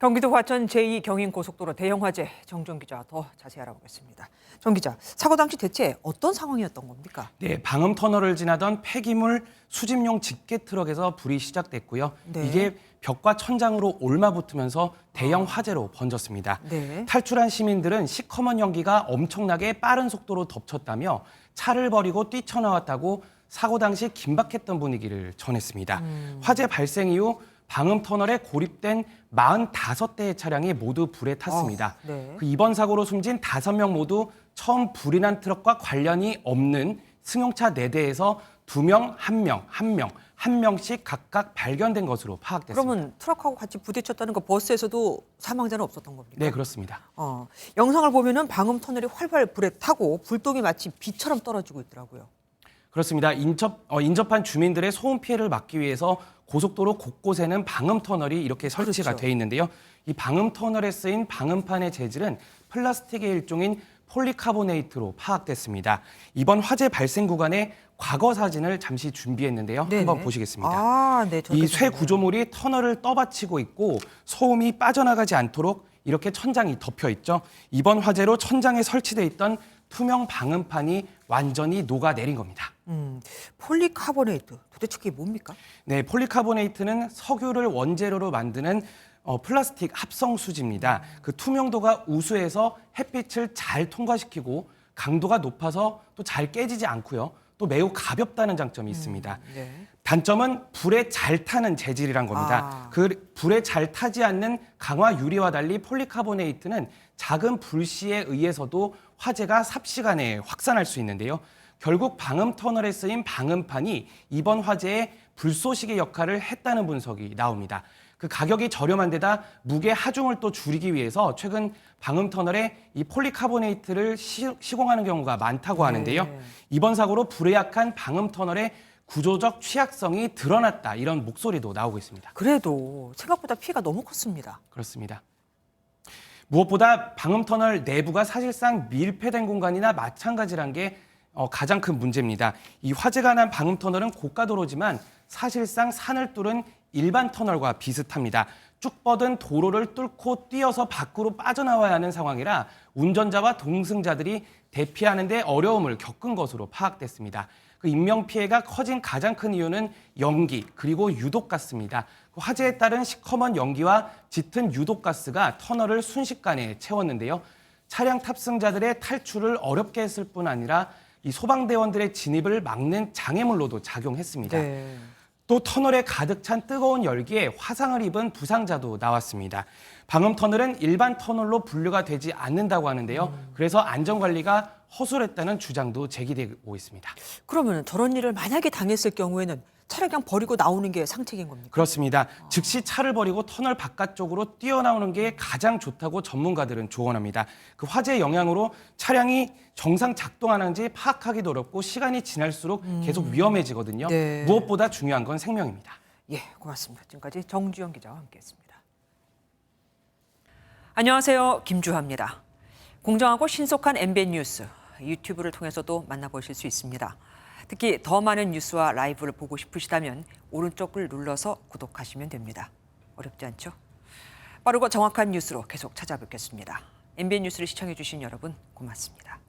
경기도 과천 제2경인고속도로 대형 화재 정종 기자 더 자세히 알아보겠습니다. 정 기자, 사고 당시 대체 어떤 상황이었던 겁니까? 네, 방음 터널을 지나던 폐기물 수집용 집게 트럭에서 불이 시작됐고요. 네. 이게 벽과 천장으로 옮아붙으면서 대형 화재로 번졌습니다. 네. 탈출한 시민들은 시커먼 연기가 엄청나게 빠른 속도로 덮쳤다며 차를 버리고 뛰쳐나왔다고 사고 당시 긴박했던 분위기를 전했습니다. 화재 발생 이후 방음 터널에 고립된 45대의 차량이 모두 불에 탔습니다. 네. 이번 사고로 숨진 5명 모두 처음 불이 난 트럭과 관련이 없는 승용차 4대에서 2명, 1명, 1명씩 각각 발견된 것으로 파악됐습니다. 그러면 트럭하고 같이 부딪혔다는 거 버스에서도 사망자는 없었던 겁니까? 네, 그렇습니다. 영상을 보면은 방음 터널이 활발 불에 타고 불똥이 마치 비처럼 떨어지고 있더라고요. 그렇습니다. 인접한 주민들의 소음 피해를 막기 위해서 고속도로 곳곳에는 방음 터널이 이렇게 설치가 그렇죠. 돼 있는데요. 이 방음 터널에 쓰인 방음판의 재질은 플라스틱의 일종인 폴리카보네이트로 파악됐습니다. 이번 화재 발생 구간의 과거 사진을 잠시 준비했는데요. 네네. 한번 보시겠습니다. 네, 이 쇠 구조물이 터널을 떠받치고 있고 소음이 빠져나가지 않도록 이렇게 천장이 덮여 있죠. 이번 화재로 천장에 설치돼 있던 투명 방음판이 완전히 녹아내린 겁니다. 폴리카보네이트, 도대체 그게 뭡니까? 네, 폴리카보네이트는 석유를 원재료로 만드는 플라스틱 합성 수지입니다. 그 투명도가 우수해서 햇빛을 잘 통과시키고 강도가 높아서 또 잘 깨지지 않고요. 또 매우 가볍다는 장점이 있습니다. 네. 단점은 불에 잘 타는 재질이란 겁니다. 그 불에 잘 타지 않는 강화 유리와 달리 폴리카보네이트는 작은 불씨에 의해서도 화재가 삽시간에 확산할 수 있는데요. 결국 방음 터널에 쓰인 방음판이 이번 화재의 불쏘시개 역할을 했다는 분석이 나옵니다. 그 가격이 저렴한 데다 무게 하중을 또 줄이기 위해서 최근 방음 터널에 이 폴리카보네이트를 시공하는 경우가 많다고 하는데요. 이번 사고로 불에 약한 방음 터널의 구조적 취약성이 드러났다, 이런 목소리도 나오고 있습니다. 그래도 생각보다 피해가 너무 컸습니다. 그렇습니다. 무엇보다 방음 터널 내부가 사실상 밀폐된 공간이나 마찬가지란 게 가장 큰 문제입니다. 이 화재가 난 방음 터널은 고가도로지만 사실상 산을 뚫은 일반 터널과 비슷합니다. 쭉 뻗은 도로를 뚫고 뛰어서 밖으로 빠져나와야 하는 상황이라 운전자와 동승자들이 대피하는 데 어려움을 겪은 것으로 파악됐습니다. 그 인명피해가 커진 가장 큰 이유는 연기 그리고 유독가스입니다. 화재에 따른 시커먼 연기와 짙은 유독가스가 터널을 순식간에 채웠는데요. 차량 탑승자들의 탈출을 어렵게 했을 뿐 아니라 이 소방대원들의 진입을 막는 장애물로도 작용했습니다. 네. 또 터널에 가득 찬 뜨거운 열기에 화상을 입은 부상자도 나왔습니다. 방음 터널은 일반 터널로 분류가 되지 않는다고 하는데요. 그래서 안전관리가 허술했다는 주장도 제기되고 있습니다. 그러면 저런 일을 만약에 당했을 경우에는 차를 그냥 버리고 나오는 게 상책인 겁니까? 그렇습니다. 즉시 차를 버리고 터널 바깥쪽으로 뛰어나오는 게 가장 좋다고 전문가들은 조언합니다. 그 화재의 영향으로 차량이 정상 작동하는지 파악하기도 어렵고 시간이 지날수록 계속 위험해지거든요. 네. 무엇보다 중요한 건 생명입니다. 예, 고맙습니다. 지금까지 정주영 기자와 함께했습니다. 안녕하세요, 김주하입니다. 공정하고 신속한 MBN 뉴스, 유튜브를 통해서도 만나보실 수 있습니다. 특히 더 많은 뉴스와 라이브를 보고 싶으시다면 오른쪽을 눌러서 구독하시면 됩니다. 어렵지 않죠? 빠르고 정확한 뉴스로 계속 찾아뵙겠습니다. MBN 뉴스를 시청해 주신 여러분 고맙습니다.